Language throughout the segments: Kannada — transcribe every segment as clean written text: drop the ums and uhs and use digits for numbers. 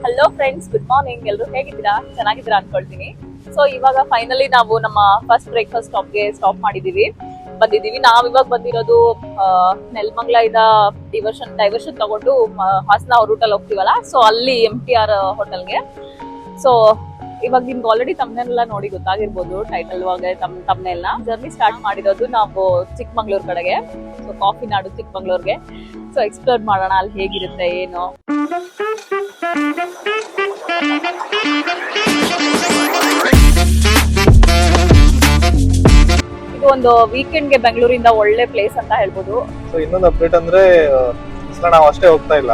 Hello friends, good morning. ಎಲ್ಲರೂ ಹೇಗಿದ್ದೀರಾ? ಚೆನ್ನಾಗಿದ್ದೀರಾ ಅನ್ಕೊಳ್ತೀನಿ. ಸೊ ಇವಾಗ ಫೈನಲಿ ನಾವು ನಮ್ಮ ಫಸ್ಟ್ ಬ್ರೇಕ್ಫಾಸ್ಟ್ ಸ್ಟಾಪ್ ಬಂದಿದ್ದೀವಿ. ನಾವ್ ಇವಾಗ ಬಂದಿರೋದು ನೆಲಮಂಗಲ ಡೈವರ್ಷನ್ ತಗೊಂಡು ಹಾಸನ ರೂಟಲ್ಲಿ ಹೋಗ್ತೀವಲ್ಲ, ಸೊ ಅಲ್ಲಿ MTR ಹೋಟೆಲ್ಗೆ. ಸೊ ಇವಾಗ ನಿಮ್ಗೆ ಆಲ್ರೆಡಿ ತಮ್ಮನೆಲ್ಲ ನೋಡಿ ಗೊತ್ತಾಗಿರ್ಬೋದು, ಟೈಟಲ್ ಒಳಗೆ ತಮ್ಮನೆಲ್ಲ. ಜರ್ನಿ ಸ್ಟಾರ್ಟ್ ಮಾಡಿರೋದು ನಾವು ಚಿಕ್ಕಮಂಗ್ಳೂರ್ ಕಡೆಗೆ, ಸೊ ಕಾಫಿ ನಾಡು ಚಿಕ್ಕಮಂಗ್ಳೂರ್ಗೆ. ಸೊ ಎಕ್ಸ್ಪ್ಲೋರ್ ಮಾಡೋಣ ಅಲ್ಲಿ ಹೇಗಿರುತ್ತೆ ಏನು. ಇದು ಒಂದು ವೀಕೆಂಡ್ಗೆ ಬೆಂಗಳೂರಿಂದ ಒಳ್ಳೆ ಪ್ಲೇಸ್ ಅಂತ ಹೇಳ್ಬೋದು. ಸೊ ಇನ್ನೊಂದು ಅಪ್ಡೇಟ್ ಅಂದ್ರೆ ನಾವು ಅಷ್ಟೇ ಹೋಗ್ತಾ ಇಲ್ಲ.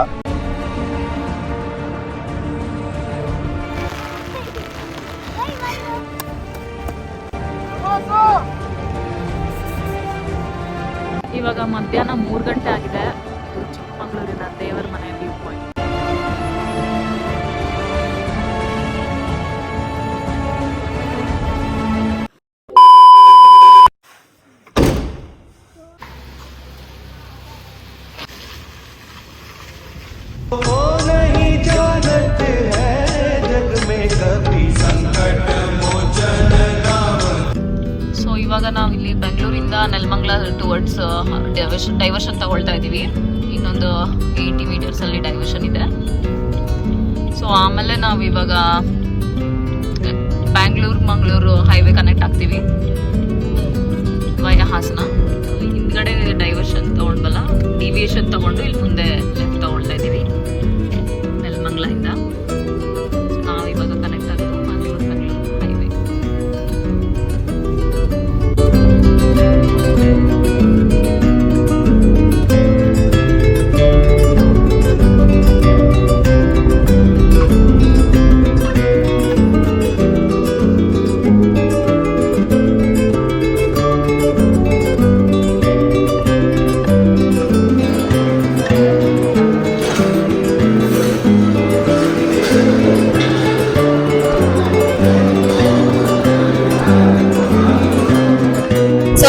ಇವಾಗ ಮಧ್ಯಾಹ್ನ 3 ಗಂಟೆ ಆಗಿದೆ. ಚಿಕ್ಕಮಂಗ್ಳೂರಿನ ದೇವರ ಮನೆ ವ್ಯೂ ಪಾಯಿಂಟ್. ಇವಾಗ ನಾವು ಇಲ್ಲಿ ಬೆಂಗಳೂರಿಂದ ನೆಲಮಂಗಲ ಟುವರ್ಡ್ಸ್ ಡೈವರ್ಷನ್ ತಗೊಳ್ತಾ ಇದ್ದೀವಿ. ಇನ್ನೊಂದು 80 ಮೀಟರ್ಸ್ ಅಲ್ಲಿ ಡೈವರ್ಷನ್ ಇದೆ. ಸೊ ಆಮೇಲೆ ನಾವು ಇವಾಗ ಮಂಗಳೂರು ಹೈವೇ ಕನೆಕ್ಟ್ ಆಗ್ತೀವಿ ವಯ ಹಾಸನ. ಹಿಂದ್ಗಡೆ ಡೈವರ್ಷನ್ ತಗೊಂಡ್ವಲ್ಲ, ಡಿವಿಯೇಷನ್ ತಗೊಂಡು ಇಲ್ಲಿ ಮುಂದೆ ಲೆಫ್ಟ್ ತಗೊಳ್ತಾ ಇದ್ದೀವಿ ನೆಲಮಂಗಲದಿಂದ. ಸೊ ನಾವು ಇವಾಗ ಕನೆಕ್ಟ್ ಆಗೋದು ಮಂಗಳೂರು ಹೈವೇ.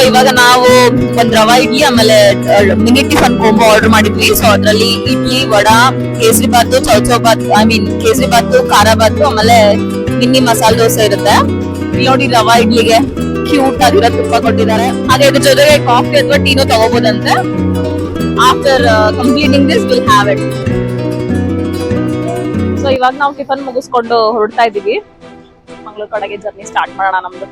ಇವಾಗ ನಾವು ಒಂದ್ ರವಾ ಇಡ್ಲಿ ಆಮೇಲೆ ಮಿನಿ ಟಿಫನ್ ಕೋಂಬೋ ಆರ್ಡರ್ ಮಾಡಿದ್ವಿ. ಸೊ ಅದ್ರಲ್ಲಿ ಇಡ್ಲಿ, ವಡಾ, ಕೇಸರಿ ಬಾತು, ಚೌಚೌ ಬಾತು, ಕೇಸರಿ ಬಾತು, ಖಾರ ಬಾತು, ಆಮೇಲೆ ಮಿನಿ ಮಸಾಲೆ ದೋಸೆ ಇರುತ್ತೆ. ಇಲ್ಲಿ ನೋಡಿ ರವಾ ಇಡ್ಲಿಗೆ ಕ್ಯೂಟ್ ಆಗಿರೋ ತುಪ್ಪ ಕೊಟ್ಟಿದ್ದಾರೆ. ಹಾಗೆ ಇದ್ರ ಜೊತೆಗೆ ಕಾಫಿ ಅಥವಾ ಟೀನೋ ತಗೋಬಹುದಂತೆ. After completing this will have it. So ಇವಾಗ ನಾವು ಟಿಫನ್ ಮುಗಿಸ್ಕೊಂಡು ಹೊರಡ್ತಾ ಇದೀವಿ. ಮಂಗಳೂರು ಕಡೆಗೆ ಜರ್ನಿ ಸ್ಟಾರ್ಟ್ ಮಾಡೋಣ ನಮ್ದು.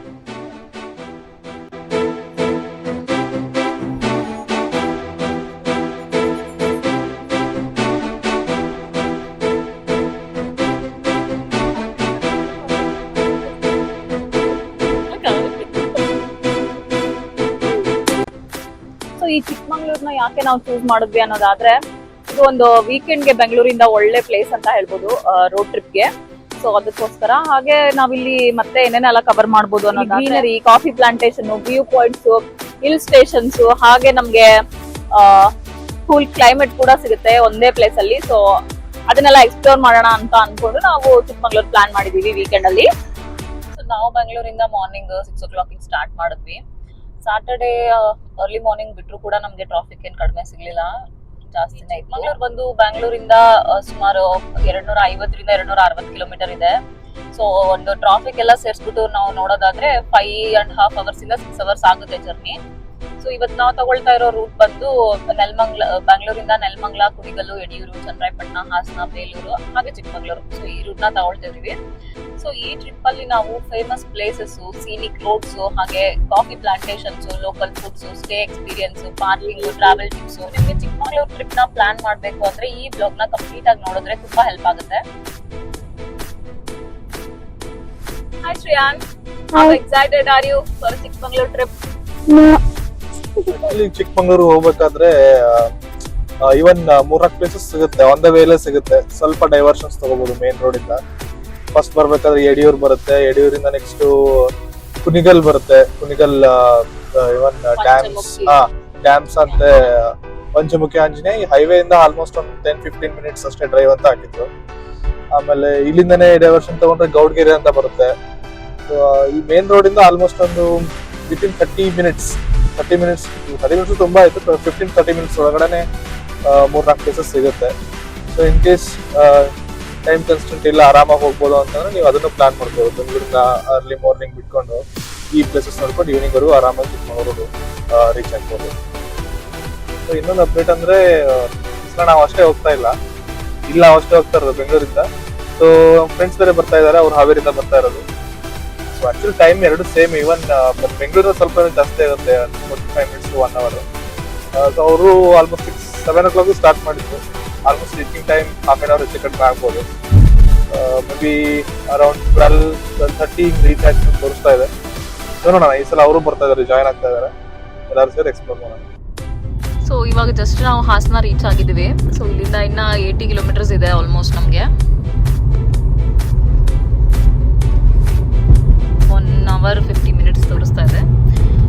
ಈ ಚಿಕ್ಕಮಂಗ್ಳೂರ್ನ ಯಾಕೆ ನಾವು ಚೂಸ್ ಮಾಡಿದ್ವಿ ಅನ್ನೋದಾದ್ರೆ, ಇದು ಒಂದು ವೀಕೆಂಡ್ಗೆ ಬೆಂಗಳೂರಿಂದ ಒಳ್ಳೆ ಪ್ಲೇಸ್ ಅಂತ ಹೇಳ್ಬೋದು, ರೋಡ್ ಟ್ರಿಪ್ಗೆ. ಸೊ ಅದಕ್ಕೋಸ್ಕರ ಹಾಗೆ ನಾವಿಲ್ಲಿ ಮತ್ತೆ ಏನೇನೆಲ್ಲ ಕವರ್ ಮಾಡ್ಬೋದು ಅನ್ನೋದು, greenery, coffee plantation, view points, hill stations, ಹಾಗೆ ನಮ್ಗೆ ಕೂಲ್ ಕ್ಲೈಮೇಟ್ ಕೂಡ ಸಿಗುತ್ತೆ ಒಂದೇ ಪ್ಲೇಸ್ ಅಲ್ಲಿ. ಸೊ ಅದನ್ನೆಲ್ಲ ಎಕ್ಸ್ಪ್ಲೋರ್ ಮಾಡೋಣ ಅಂತ ಅನ್ಕೊಂಡು ನಾವು ಚಿಕ್ಕಮಂಗ್ಳೂರ್ ಪ್ಲಾನ್ ಮಾಡಿದೀವಿ ವೀಕೆಂಡ್ ಅಲ್ಲಿ. ಸೊ ನಾವು ಬೆಂಗಳೂರಿಂದ ಮಾರ್ನಿಂಗ್ 6 o'clock ಸ್ಟಾರ್ಟ್ ಮಾಡಿದ್ವಿ. ಸಾಟರ್ಡೆ ಅರ್ಲಿ ಮಾರ್ನಿಂಗ್ ಬಿಟ್ರು ಕೂಡ ನಮ್ಗೆ ಟ್ರಾಫಿಕ್ ಏನ್ ಕಡಿಮೆ ಸಿಗ್ಲಿಲ್ಲ, ಜಾಸ್ತಿನೇ ಇತ್ತು. ಮಂಗಳೂರು ಬಂದು ಬ್ಯಾಂಗ್ಳೂರಿಂದ ಸುಮಾರು 250 ರಿಂದ 260 ಕಿಲೋಮೀಟರ್ ಇದೆ. ಸೊ ಒಂದು ಟ್ರಾಫಿಕ್ ಎಲ್ಲ ಸೇರ್ಸ್ಬಿಟ್ಟು ನಾವು ನೋಡೋದಾದ್ರೆ 5.5 hours ಇಂದ 6 hours ಆಗುತ್ತೆ ಜರ್ನಿ. ಸೊ ಇವತ್ತು ನಾವು ತಗೊಳ್ತಾ ಇರೋ ರೂಟ್ ಬಂದು ಬ್ಯಾಂಗ್ಳೂರಿಂದ ನೆಲಮಂಗಲ, ಕುಣಿಗಲ್ಲು, ಯಡಿಯೂರು, ಚನ್ನರಾಯಪಟ್ಟಣ, ಹಾಸನ, ಬೇಲೂರು ಹಾಗೆ ಚಿಕ್ಕಮಂಗ್ಳೂರು. ಸೊ ಈ ರೂಟ್ ನ ತಗೊಳ್ತಾ ಇದೀವಿ. ಸೊ ಈ ಟ್ರಿಪ್ ಅಲ್ಲಿ ನಾವು ಫೇಮಸ್ ಪ್ಲೇಸಸ್, ಸೀನಿಕ್ ರೋಡ್ಸ್, ಹಾಗೆ coffee Plantations, local foods, stay experience, parking, travel tips. ನಿಮ್ಗೆ ಚಿಕ್ಕಮಂಗ್ಳೂರ್ ಟ್ರಿಪ್ ನ ಪ್ಲಾನ್ ಮಾಡ್ಬೇಕು ಅಂದ್ರೆ ಈ ಬ್ಲಾಗ್ ನ ಕಂಪ್ಲೀಟ್ ಆಗಿ ನೋಡಿದ್ರೆ ತುಂಬಾ ಹೆಲ್ಪ್ ಆಗುತ್ತೆ. Hi Shriyan, how excited are you for Chikmagalur trip? ಇಲ್ಲಿ ಚಿಕ್ಕಮಂಗ್ಳೂರು ಹೋಗ್ಬೇಕಾದ್ರೆ ಇವನ್ 3 ಪ್ಲೇಸಸ್ ಸಿಗುತ್ತೆ, ಆನ್ ದ ವೇಲೆ ಸಿಗುತ್ತೆ. ಸ್ವಲ್ಪ ಡೈವರ್ಷನ್ಸ್ ತಗೋಬಹುದು ಮೇನ್ ರೋಡ್ ಇಂದ. ಫಸ್ಟ್ ಬರ್ಬೇಕಾದ್ರೆ ಯಡಿಯೂರು ಬರುತ್ತೆ, ಯಡಿಯೂರಿಂದ ನೆಕ್ಸ್ಟ್ ಕುಣಿಗಲ್ ಬರುತ್ತೆ. ಕುಣಿಗಲ್ ಇವನ್ ಡ್ಯಾಮ್ಸ್ ಅಂತೆ, ಪಂಚಮುಖಿ ಆಂಜನೇಯ. ಹೈವೇ ಇಂದ ಆಲ್ಮೋಸ್ಟ್ ಒಂದು 10-15 ಮಿನಿಟ್ಸ್ ಅಷ್ಟೇ ಡ್ರೈವ್ ಅಂತ ಹಾಕಿದ್ರು. ಆಮೇಲೆ ಇಲ್ಲಿಂದನೇ ಡೈವರ್ಷನ್ ತಗೊಂಡ್ರೆ ಗೌಡ್ಗೆರೆ ಅಂತ ಬರುತ್ತೆ. ಈ ಮೇನ್ ರೋಡ್ ಇಂದ ಆಲ್ಮೋಸ್ಟ್ ಒಂದು ವಿತಿನ್ 30 ಮಿನಿಟ್ಸ್ ತುಂಬಾ ಆಯ್ತು. 15-30 ಮಿನಿಟ್ಸ್ ಒಳಗಡೆ 3-4 ಪ್ಲೇಸಸ್ ಸಿಗುತ್ತೆ. So in case time constant ಇಲ್ಲ, ಆರಾಮಾಗಿ ಹೋಗ್ಬೋದು ಅಂತಂದ್ರೆ ನೀವು ಅದನ್ನು ಪ್ಲಾನ್ ಮಾಡ್ಬೋದು. ಬೆಂಗಳೂರಿಂದ ಅರ್ಲಿ ಮಾರ್ನಿಂಗ್ ಬಿಟ್ಕೊಂಡು ಈ ಪ್ಲೇಸಸ್ ನೋಡ್ಕೊಂಡು ಈವ್ನಿಂಗ್ ವರೆಗೂ ಆರಾಮಾಗಿ ಚಿಕ್ಕಮಗಳೂರು ರೀಚ್ ಆಗ್ಬೋದು. ಸೊ ಇನ್ನೊಂದು ಅಪ್ಡೇಟ್ ಅಂದ್ರೆ ನಾವು ಅಷ್ಟೇ ಹೋಗ್ತಾ ಇಲ್ಲ, ನಾವು ಅಷ್ಟೇ ಹೋಗ್ತಾ ಇರೋದು ಬೆಂಗಳೂರಿಂದ. ಸೊ ಫ್ರೆಂಡ್ಸ್ ಬೇರೆ ಬರ್ತಾ ಇದಾರೆ, ಅವ್ರು ಹಾವೇರಿಂದ ಬರ್ತಾ ಇರೋದು. ಸೊ ಆಕ್ಚುಲಿ ಟೈಮ್ ಎರಡು ಸೇಮ್, ಈವನ್ ಬೆಂಗಳೂರಲ್ಲಿ ಸ್ವಲ್ಪ ಜಾಸ್ತಿ ಆಗುತ್ತೆ, 45 minutes to 1 hour. ಸೊ ಅವರು ಆಲ್ಮೋಸ್ಟ್ 7 o'clock ಸ್ಟಾರ್ಟ್ ಮಾಡಿದ್ರು. Almost reaching time half an hour ಹೆಚ್ಚು ಕಡಿಮೆ ಆಗ್ಬೋದು. ಮೇ ಬಿ ಅರೌಂಡ್ 12-12:30 ರೀಚ್ ಆಗಿ ತೋರಿಸ್ತಾ ಇದೆ. ನೋಡೋಣ, ಈ ಸಲ ಅವರು ಬರ್ತಾ ಇದಾರೆ, ಜಾಯ್ನ್ ಆಗ್ತಾ ಇದಾರೆ, ಎಲ್ಲರೂ ಸೇರಿ ಎಕ್ಸ್ಪ್ಲೋರ್ ಮಾಡೋಣ. ಸೊ ಇವಾಗ ಜಸ್ಟ್ ನಾವು ಹಾಸನ ರೀಚ್ ಆಗಿದ್ದೀವಿ. ಸೊ ಇಲ್ಲಿಂದ ಇನ್ನ 80 kilometers ಇದೆ ಆಲ್ಮೋಸ್ಟ್. ನಮಗೆ 1 hour 50 minutes ತೋರಿಸ್ತಾ ಇದೆ.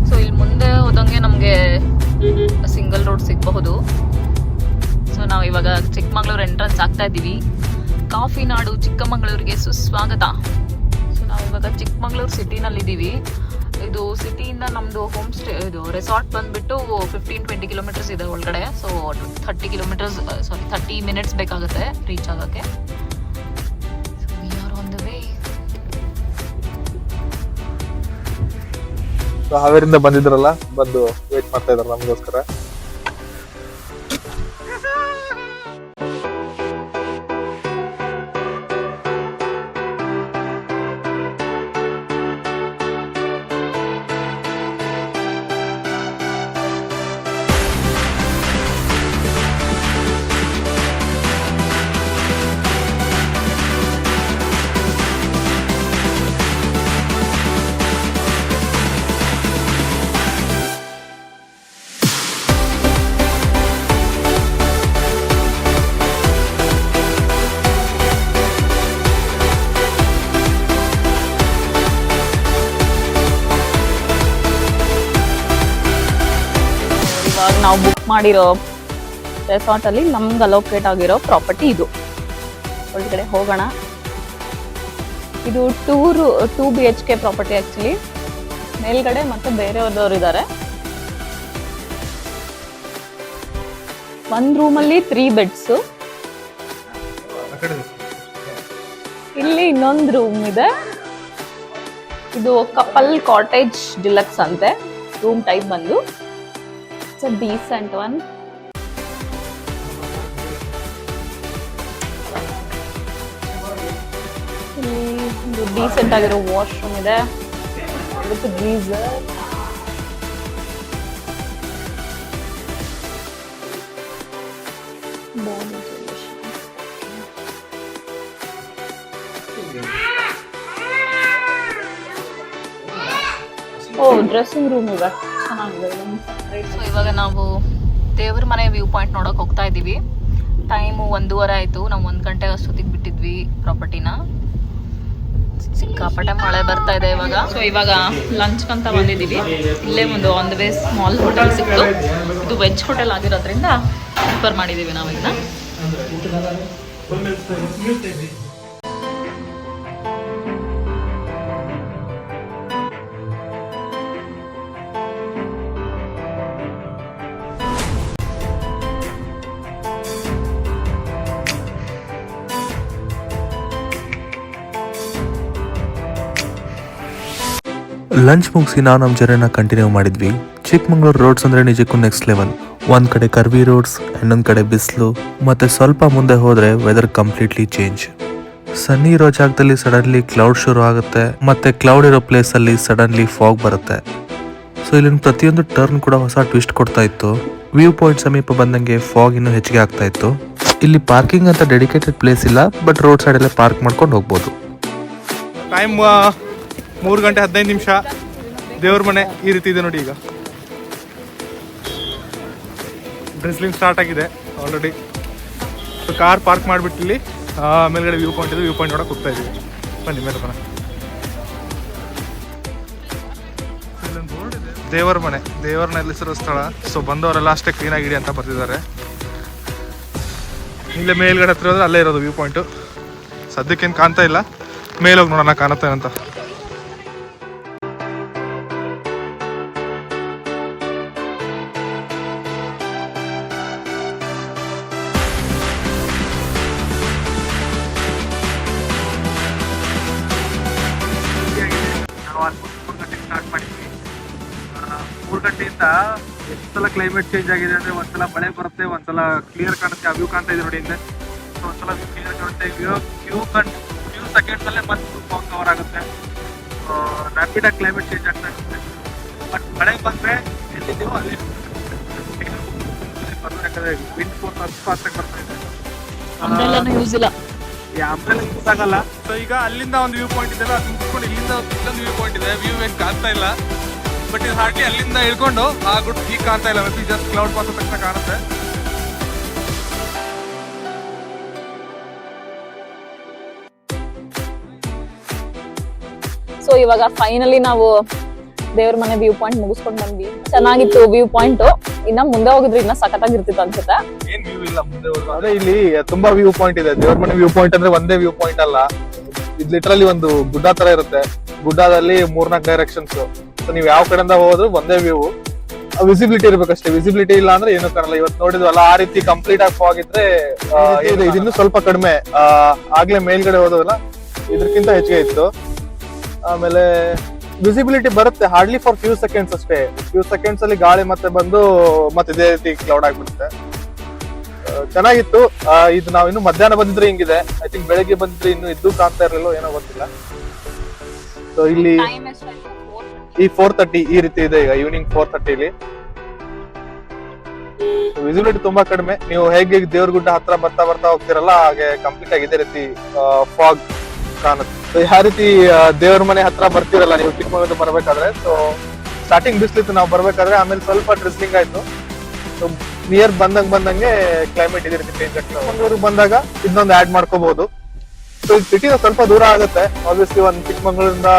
ಸೊ ಇಲ್ಲಿ ಮುಂದೆ ಹೋದಂಗೆ ನಮಗೆ ಸಿಂಗಲ್ ರೋಡ್ ಸಿಗಬಹುದು. ಸೊ ನಾವು ಇವಾಗ ಚಿಕ್ಕಮಗಳೂರು ಎಂಟ್ರೆನ್ಸ್ ಆಗ್ತಾ ಇದ್ದೀವಿ. ಕಾಫಿ ನಾಡು ಚಿಕ್ಕಮಗಳೂರಿಗೆ ಸುಸ್ವಾಗತ. ಸೊ ನಾವು ಇವಾಗ ಚಿಕ್ಕಮಗಳೂರು ಸಿಟಿನಲ್ಲಿದ್ದೀವಿ. ಇದು ಸಿಟಿಯಿಂದ ನಮ್ಮದು ಹೋಮ್ ಸ್ಟೇ, ಇದು ರೆಸಾರ್ಟ್ ಬಂದುಬಿಟ್ಟು 15-20 kilometers ಇದೆ ಒಳಗಡೆ. ಸೊ 30 minutes ಬೇಕಾಗುತ್ತೆ ರೀಚ್ ಆಗೋಕ್ಕೆ. So we are on the way. ಹಾವೇರಿಂದ ಬಂದಿದ್ರಲ್ಲ, ಬಂದು ವೇಟ್ ಮಾಡ್ತಾ ಇದಾರೆ ನಮಗೋಸ್ಕರ. ನಾವು ಬುಕ್ ಮಾಡಿರೋ ರೆಸಾರ್ಟಲ್ಲಿ ನಮ್ಗೆ ಅಲೋಕೇಟ್ ಆಗಿರೋ ಪ್ರಾಪರ್ಟಿ ಇದು. ಒಳಗಡೆ ಹೋಗೋಣ. ಇದು 2 BHK ಪ್ರಾಪರ್ಟಿ ಆ್ಯಕ್ಚುಲಿ. ಮೇಲ್ಗಡೆ ಮತ್ತು ಬೇರೆಯವ್ರದವ್ರು ಇದ್ದಾರೆ. ಒಂದು ರೂಮಲ್ಲಿ 3 beds. ಇಲ್ಲಿ ಇನ್ನೊಂದು ರೂಮ್ ಇದೆ. ಇದು ಕಪಲ್ ಕಾಟೇಜ್ ಡಿಲಕ್ಸ್ ಅಂತೆ. ರೂಮ್ ಟೈಪ್ ಬಂದು ಇಟ್ಸ್ ಅ ಡೀಸೆಂಟ್ ಒನ್. ಇಲ್ಲಿ ಒಂದು ಡೀಸೆಂಟ್ ಆಗಿರೋ ವಾಶ್ರೂಮ್ ಇದೆ ವಿತ್ ಗೀಸರ್. ಡ್ರೆಸ್ಸಿಂಗ್ ರೂಮ್ ಇದೆ, ಚೆನ್ನಾಗಿದೆ. ಸೊ ಇವಾಗ ನಾವು ದೇವ್ರ ಮನೆ ವ್ಯೂ ಪಾಯಿಂಟ್ ನೋಡೋಕೆ ಹೋಗ್ತಾ ಇದ್ದೀವಿ. ಟೈಮು 1:30 ಆಯಿತು. ನಾವು 1 ಗಂಟೆ ಅಷ್ಟೊತ್ತಿಗೆ ಬಿಟ್ಟಿದ್ವಿ ಪ್ರಾಪರ್ಟಿನ. ಸಿಕ್ಕಾಪಟ್ಟೆ ಮಳೆ ಬರ್ತಾ ಇದೆ ಇವಾಗ. ಸೊ ಇವಾಗ ಲಂಚ್ ಅಂತ ಬಂದಿದ್ದೀವಿ. ಇಲ್ಲೇ ಒಂದು on the way small hotel ಸಿಕ್ತು. ಇದು ವೆಜ್ ಹೋಟೆಲ್ ಆಗಿರೋದ್ರಿಂದ ಪ್ರಿಫರ್ ಮಾಡಿದ್ದೀವಿ ನಾವು ಇದನ್ನ. ಲಂಚ್ ಮುಗಿಸಿ ನಾವು ನಮ್ಮ ಜರ್ನಿನ ಕಂಟಿನ್ಯೂ ಮಾಡಿದ್ವಿ. ಚಿಕ್ಕಮಗಳೂರು ರೋಡ್ಸ್ ಅಂದರೆ ನಿಜಕ್ಕೂ ನೆಕ್ಸ್ಟ್ ಲೆವೆಲ್. ಒಂದು ಕಡೆ ಕರ್ವಿ ರೋಡ್ಸ್, ಇನ್ನೊಂದು ಕಡೆ ಬಿಸಿಲು, ಮತ್ತು ಸ್ವಲ್ಪ ಮುಂದೆ ಹೋದರೆ ವೆದರ್ ಕಂಪ್ಲೀಟ್ಲಿ ಚೇಂಜ್. ಸನ್ನಿ ಇರೋ ಜಾಗದಲ್ಲಿ ಸಡನ್ಲಿ ಕ್ಲೌಡ್ ಶುರು ಆಗುತ್ತೆ, ಮತ್ತು ಕ್ಲೌಡ್ ಇರೋ ಪ್ಲೇಸಲ್ಲಿ ಸಡನ್ಲಿ ಫಾಗ್ ಬರುತ್ತೆ. ಸೊ ಇಲ್ಲಿನ ಪ್ರತಿಯೊಂದು ಟರ್ನ್ ಕೂಡ ಹೊಸ ಟ್ವಿಸ್ಟ್ ಕೊಡ್ತಾ ಇತ್ತು. ವ್ಯೂ ಪಾಯಿಂಟ್ ಸಮೀಪ ಬಂದಂಗೆ ಫಾಗ್ ಇನ್ನೂ ಹೆಚ್ಚಿಗೆ ಆಗ್ತಾ ಇತ್ತು. ಇಲ್ಲಿ ಪಾರ್ಕಿಂಗ್ ಅಂತ ಡೆಡಿಕೇಟೆಡ್ ಪ್ಲೇಸ್ ಇಲ್ಲ, ಬಟ್ ರೋಡ್ ಸೈಡಲ್ಲೇ ಪಾರ್ಕ್ ಮಾಡ್ಕೊಂಡು ಹೋಗ್ಬೋದು. ಟೈಮ್ 3 ಗಂಟೆ 15 ನಿಮಿಷ. ದೇವ್ರ ಮನೆ ಈ ರೀತಿ ಇದೆ ನೋಡಿ. ಈಗ ಡ್ರೆಸ್ಲಿಂಗ್ ಸ್ಟಾರ್ಟ್ ಆಗಿದೆ ಆಲ್ರೆಡಿ. ಸೊ ಕಾರ್ ಪಾರ್ಕ್ ಮಾಡಿಬಿಟ್ಟು ಇಲ್ಲಿ ಮೇಲ್ಗಡೆ ವ್ಯೂ ಪಾಯಿಂಟ್ ಇದೆ, ವ್ಯೂ ಪಾಯಿಂಟ್ ನೋಡಕ್ಕೆ ಹೋಗ್ತಾ ಇದ್ದೀವಿ. ಬನ್ನಿ ಮೇಲೆ ಬರೋಣ. ದೇವರ ಮನೆ, ದೇವರನ್ನ ನೆಲೆಸಿರೋ ಸ್ಥಳ. ಸೊ ಬಂದವರೆಲ್ಲ ಅಷ್ಟೇ ಕ್ಲೀನಾಗಿಡಿ ಅಂತ ಬರ್ತಿದ್ದಾರೆ. ಇಲ್ಲೇ ಮೇಲ್ಗಡೆ ಹತ್ರ ಹೋದ್ರೆ ಅಲ್ಲೇ ಇರೋದು ವ್ಯೂ ಪಾಯಿಂಟು. ಸದ್ಯಕ್ಕೇನು ಕಾಣ್ತಾ ಇಲ್ಲ, ಮೇಲೋಗಿ ನೋಡೋಣ ಕಾಣುತ್ತೆ ಅಂತ. ಗಂಟೆಯಿಂದ ಎಷ್ಟೆಲ್ಲ ಕ್ಲೈಮೇಟ್ ಚೇಂಜ್ ಆಗಿದೆ ಅಂದ್ರೆ ಒಂದ್ಸಲ ಮಳೆ ಬರುತ್ತೆ, ಒಂದ್ಸಲ ಕ್ಲಿಯರ್ ಕಾಣುತ್ತೆ. ಆ ವ್ಯೂ ಕಾಣ್ತಾ ಇದೆ ನೋಡಿ ಹಿಂದೆ. ಸೊ ಒಂದ್ಸಲ ವ್ಯೂ ಕ್ಲಿಯರ್ ಕಾಣುತ್ತೆ, ಫ್ಯೂ ಸೆಕೆಂಡ್ಸ್ ಅಲ್ಲೇ ಮತ್ತೆ ಫಾಗ್ ಕವರ್ ಆಗುತ್ತೆ. ರ್ಯಾಪಿಡ್ ಆಗಿ ಕ್ಲೈಮೇಟ್ ಚೇಂಜ್ ಆಗ್ತಾ ಇರುತ್ತೆ. ಬಟ್ ಮಳೆ ಬಂದ್ರೆ ಎಲ್ಲಿದ್ದೀವೋ ಅಲ್ಲಿ ಯಾಕಂದ್ರೆ ವಿಂಡ್ ಫೋರ್ಸ್ ಅಷ್ಟು ಫಾಸ್ಟ್ ಆಗಿ ಬರ್ತಾ ಇದೆ. ಯೂಸ್ ಇಲ್ಲ, ಅಂಬ್ರೆಲ್ಲ ಯೂಸ್ ಆಗಲ್ಲ. ಸೊ ಈಗ ಅಲ್ಲಿಂದ ಒಂದು ವ್ಯೂ ಪಾಯಿಂಟ್ ಇದೆ, ಅದು ಮುಗಿಸ್ಕೊಂಡು ಇಲ್ಲಿಂದ ಇಲ್ಲೊಂದು ವ್ಯೂ ಪಾಯಿಂಟ್ ಇದೆ. ವ್ಯೂ ಏನು ಕಾಣ್ತಾ ಇಲ್ಲ, ಬಟ್ ಇದು ಹಾರ್ಡ್ಲಿ ಅಲ್ಲಿಂದ ಇಳ್ಕೊಂಡು ಆ ಗುಡ್ ಈಗ ಕಾಣ್ತಾ ಇಲ್ಲ, ಜಸ್ಟ್ ಕ್ಲೌಡ್ ಪಾಸ್ ತಕ್ಷಣ ಕಾಣುತ್ತೆ. ಸೊ ಇವಾಗ ಫೈನಲಿ ನಾವು ದೇವ್ರ ಮನೆ ವ್ಯೂ ಪಾಯಿಂಟ್ ಮುಗಿಸ್ಕೊಂಡ್ ಬಂದ್ವಿ. ಚೆನ್ನಾಗಿತ್ತು ವ್ಯೂ ಪಾಯಿಂಟ್. ಇನ್ನ ಮುಂದೆ ಹೋಗಿದ್ರೆ ಇನ್ನ ಸಖತ್ತಾಗಿರ್ತಿತ್ತು ಅನ್ಸುತ್ತೆ. ಏನ್ ವ್ಯೂ ಇಲ್ಲ ಮುಂದೆ ಅದೇ ಇಲ್ಲಿ ತುಂಬಾ ವ್ಯೂ ಪಾಯಿಂಟ್ ಇದೆ. ದೇವ್ರ ಮನೆ ವ್ಯೂ ಪಾಯಿಂಟ್ ಅಂದ್ರೆ ಒಂದೇ ವ್ಯೂ ಪಾಯಿಂಟ್ ಅಲ್ಲ, ಇದು ಲಿಟ್ರಲಿ ಒಂದು ಗುಡ್ಡ ತರ ಇರುತ್ತೆ. ಗುಡ್ಡದಲ್ಲಿ 4-4 ಡೈರೆಕ್ಷನ್ಸ್. ಸೊ ನೀವು ಯಾವ ಕಡೆಯಿಂದ ಹೋದ್ರು ಒಂದೇ ವ್ಯೂ. ವಿಸಿಬಿಲಿಟಿ ಇರ್ಬೇಕಷ್ಟೇ, ವಿಸಿಬಿಲಿಟಿ ಇಲ್ಲ ಅಂದ್ರೆ ಏನು ಕಾಣಲ್ಲ. ಇವತ್ತು ನೋಡಿದ್ವಲ್ಲ ಆ ರೀತಿ ಕಂಪ್ಲೀಟ್ ಆಗಿ ಫಾಗ್ ಇದ್ರೆ ಇದಿನ್ನು ಸ್ವಲ್ಪ ಕಡಿಮೆ. ಆಗ್ಲೇ ಮೇಲ್ಗಡೆ ಹೋದವಲ್ಲ ಇದಕ್ಕಿಂತ ಹೆಚ್ಚಿಗೆ ಇತ್ತು. ಆಮೇಲೆ ವಿಸಿಬಿಲಿಟಿ ಬರುತ್ತೆ ಹಾರ್ಡ್ಲಿ ಫಾರ್ ಫ್ಯೂ ಸೆಕೆಂಡ್ಸ್ ಅಷ್ಟೇ. ಫ್ಯೂ ಸೆಕೆಂಡ್ಸ್ ಅಲ್ಲಿ ಗಾಳಿ ಮತ್ತೆ ಬಂದು ಮತ್ತೆ ಇದೇ ರೀತಿ ಕ್ಲೌಡ್ ಆಗ್ಬಿಡುತ್ತೆ. ಚೆನ್ನಾಗಿತ್ತು. ಇದು ನಾವು ಇನ್ನು ಮಧ್ಯಾಹ್ನ ಬಂದಿದ್ರೆ ಹಿಂಗಿದೆ. ಐ ಥಿಂಕ್ ಬೆಳಗ್ಗೆ ಬಂದಿದ್ರೆ ಇನ್ನು ಇದ್ದು ಕಾಣ್ತಾ ಇರಲಿಲ್ಲ, ಏನೋ ಗೊತ್ತಿಲ್ಲ. ಸೊ ಇಲ್ಲಿ ಈ 4:30 ಈ ರೀತಿ ಇದೆ. ಈಗ ಈವ್ನಿಂಗ್ 4:30 ವಿಸಿಬಿಲಿಟಿ ತುಂಬಾ ಕಡಿಮೆ. ನೀವು ಹೇಗೆ ದೇವ್ರಗುಡ್ಡ ಹತ್ರ ಬರ್ತಾ ಬರ್ತಾ ಹೋಗ್ತಿರಲ್ಲ ಹಾಗೆ ಕಂಪ್ಲೀಟ್ ಆಗಿ ಇದೇ ರೀತಿ ಫಾಗ್ ಕಾಣುತ್ತೆ. ಸೊ ಯಾವ ರೀತಿ ದೇವ್ರ ಮನೆ ಹತ್ರ ಬರ್ತಿರಲ್ಲ ನೀವು ಚಿಕ್ಕಮಗಳೂರು ಬರ್ಬೇಕಾದ್ರೆ, ಸೊ ಸ್ಟಾರ್ಟಿಂಗ್ ಬಿಸ್ಲಿತ್ತು ನಾವು ಬರ್ಬೇಕಾದ್ರೆ, ಆಮೇಲೆ ಸ್ವಲ್ಪ ಡ್ರೆಸ್ಸಿಂಗ್ ಆಯ್ತು. ಸೊ ನಿಯರ್ ಬಂದಂಗೆ ಕ್ಲೈಮೇಟ್ ಇದೇ ರೀತಿ ಚೇಂಜ್ ಆಗ್ತದೆ. ಚಿಕ್ಕಮಗಳೂರಿಗೆ ಬಂದಾಗ ಇದನ್ನೊಂದು ಆಡ್ ಮಾಡ್ಕೋಬಹುದು. ಸೊ ಇದು ಸಿಟಿನ ಸ್ವಲ್ಪ ದೂರ ಆಗುತ್ತೆ ಆಬ್ವಿಯಸ್ಲಿ. ಒಂದು ಚಿಕ್ಕಮಗಳೂರಿಂದ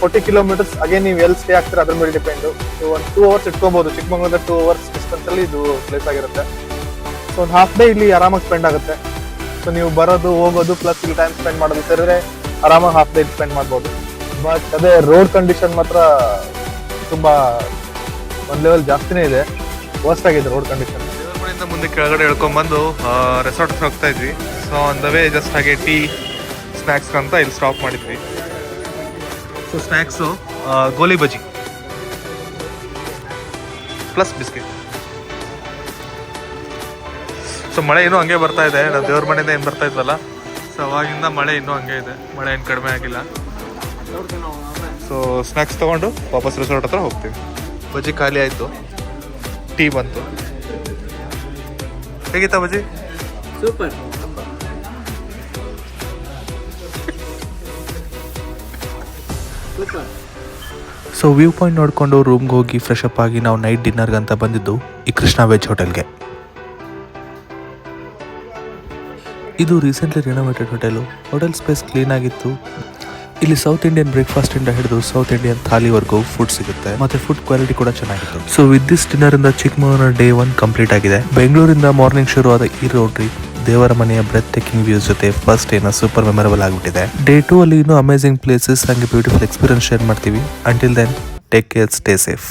40 ಕಿಲೋಮೀಟರ್ಸ್. ಅಗೇನ್ ನೀವು ಎಲ್ಲಿ ಸ್ಟೇ ಆಗ್ತೀರಾ ಅದ್ರ ಮೇಲೆ ಡಿಪೆಂಡ್. ಸೊ ಒಂದು 2 ಅವರ್ಸ್ ಇಟ್ಕೋಬಹುದು. ಚಿಕ್ಕಮಗಳೂರಿಂದ 2 ಅವರ್ಸ್ ಡಿಸ್ಟೆನ್ಸ್ ಅಲ್ಲಿ ಇದು ಪ್ಲೇಸ್ ಆಗಿರುತ್ತೆ. ಸೊ ಒಂದು ಹಾಫ್ ಡೇ ಇಲ್ಲಿ ಆರಾಮಾಗಿ ಸ್ಪೆಂಡ್ ಆಗುತ್ತೆ. ಸೊ ನೀವು ಬರೋದು ಹೋಗೋದು ಪ್ಲಸ್ ಇಲ್ಲಿ ಟೈಮ್ ಸ್ಪೆಂಡ್ ಮಾಡೋದು ಸೇರಿದ್ರೆ ಆರಾಮಾಗಿ ಹಾಫ್ ಡೇ ಸ್ಪೆಂಡ್ ಮಾಡ್ಬೋದು. ಬಟ್ ಅದೇ ರೋಡ್ ಕಂಡೀಷನ್ ಮಾತ್ರ ತುಂಬಾ ಒಂದ್ ಲೆವೆಲ್ ಜಾಸ್ತಿನೇ ಇದೆ. ವರ್ಸ್ಟ್ ಆಗಿದೆ ರೋಡ್ ಕಂಡೀಷನ್. ದೇವ್ರ ಮನೆಯಿಂದ ಮುಂದೆ ಕೆಳಗಡೆ ಇಳ್ಕೊಂಡ್ಬಂದು ರೆಸಾರ್ಟ್ ಹೋಗ್ತಾ ಇದ್ವಿ. So on the way just ಹಾಗೆ ಟೀ ಸ್ನ್ಯಾಕ್ಸ್ ಅಂತ ಇಲ್ಲಿ ಸ್ಟಾಪ್ ಮಾಡಿದ್ವಿ. ಸೊ ಸ್ನ್ಯಾಕ್ಸು ಗೋಲಿ ಬಜ್ಜಿ ಪ್ಲಸ್ ಬಿಸ್ಕೆಟ್. ಸೊ ಮಳೆ ಇನ್ನೂ ಹಂಗೆ ಬರ್ತಾ ಇದೆ. ನಾವು ದೇವ್ರ ಮನೆಯಿಂದ ಏನು ಬರ್ತಾ ಇದ್ವಲ್ಲ, ಸೊ ಅವಾಗಿಂದ ಮಳೆ ಇನ್ನೂ ಹಂಗೆ ಇದೆ. ಮಳೆ ಏನು ಕಡಿಮೆ ಆಗಿಲ್ಲ. ಸೊ ಸ್ನ್ಯಾಕ್ಸ್ ತೊಗೊಂಡು ವಾಪಸ್ ರೆಸಾರ್ಟ್ ಹತ್ರ ಹೋಗ್ತೀವಿ. ಬಜ್ಜಿ ಖಾಲಿ ಆಯಿತು, ಟೀ ಬಂತು. ಹೇಗಿತ್ತ ಬಜ್ಜಿ? ಸೂಪರ್. ಸೊ ವ್ಯೂ ಪಾಯಿಂಟ್ ನೋಡಿಕೊಂಡು ರೂಮ್ಗೆ ಹೋಗಿ ಫ್ರೆಶ್ ಅಪ್ ಆಗಿ ನಾವು ನೈಟ್ ಡಿನ್ನರ್ಗೆ ಅಂತ ಬಂದಿದ್ದು ಈ ಕೃಷ್ಣ ವೆಜ್ ಹೋಟೆಲ್ಗೆ. ಇದು recently renovated hotel. Hotel space clean ಆಗಿತ್ತು. ಇಲ್ಲಿ ಸೌತ್ ಇಂಡಿಯನ್ ಬ್ರೇಕ್ಫಾಸ್ಟ್ ಇಂದ ಹಿಡಿದು ಸೌತ್ ಇಂಡಿಯನ್ ಥಾಲಿವರೆಗೂ ಫುಡ್ ಸಿಗುತ್ತೆ. ಮತ್ತೆ ಫುಡ್ ಕ್ವಾಲಿಟಿ ಕೂಡ ಚೆನ್ನಾಗಿತ್ತು. ಸೊ ವಿತ್ ದಿಸ್ ಡಿನ್ನರ್ ಇಂದ ಚಿಕ್ಕಮಗಳೂರಿನ ಡೇ 1 ಕಂಪ್ಲೀಟ್ ಆಗಿದೆ. ಬೆಂಗಳೂರಿಂದ ಮಾರ್ನಿಂಗ್ ಶುರು ಆದ ಈ ರೋಡ್ ಟ್ರಿಪ್ ದೇವರ ಮನೆಯ ಬ್ರೆತ್ ಟೇಕಿಂಗ್ ವ್ಯೂಸ್ ಜೊತೆ ಫಸ್ಟ್ ಡೇನ ಸೂಪರ್ ಮೆಮೊರಬಲ್ ಆಗಿಬಿಟ್ಟಿದೆ. ಡೇ 2 ಅಲ್ಲಿ ಇನ್ನೂ ಅಮೇಸಿಂಗ್ ಪ್ಲೇಸಸ್ ಹಂಗೆ ಬ್ಯೂಟಿಫುಲ್ ಎಕ್ಸ್ಪೀರಿಯನ್ಸ್ ಶೇರ್ ಮಾಡ್ತೀವಿ. Until then take care, stay safe.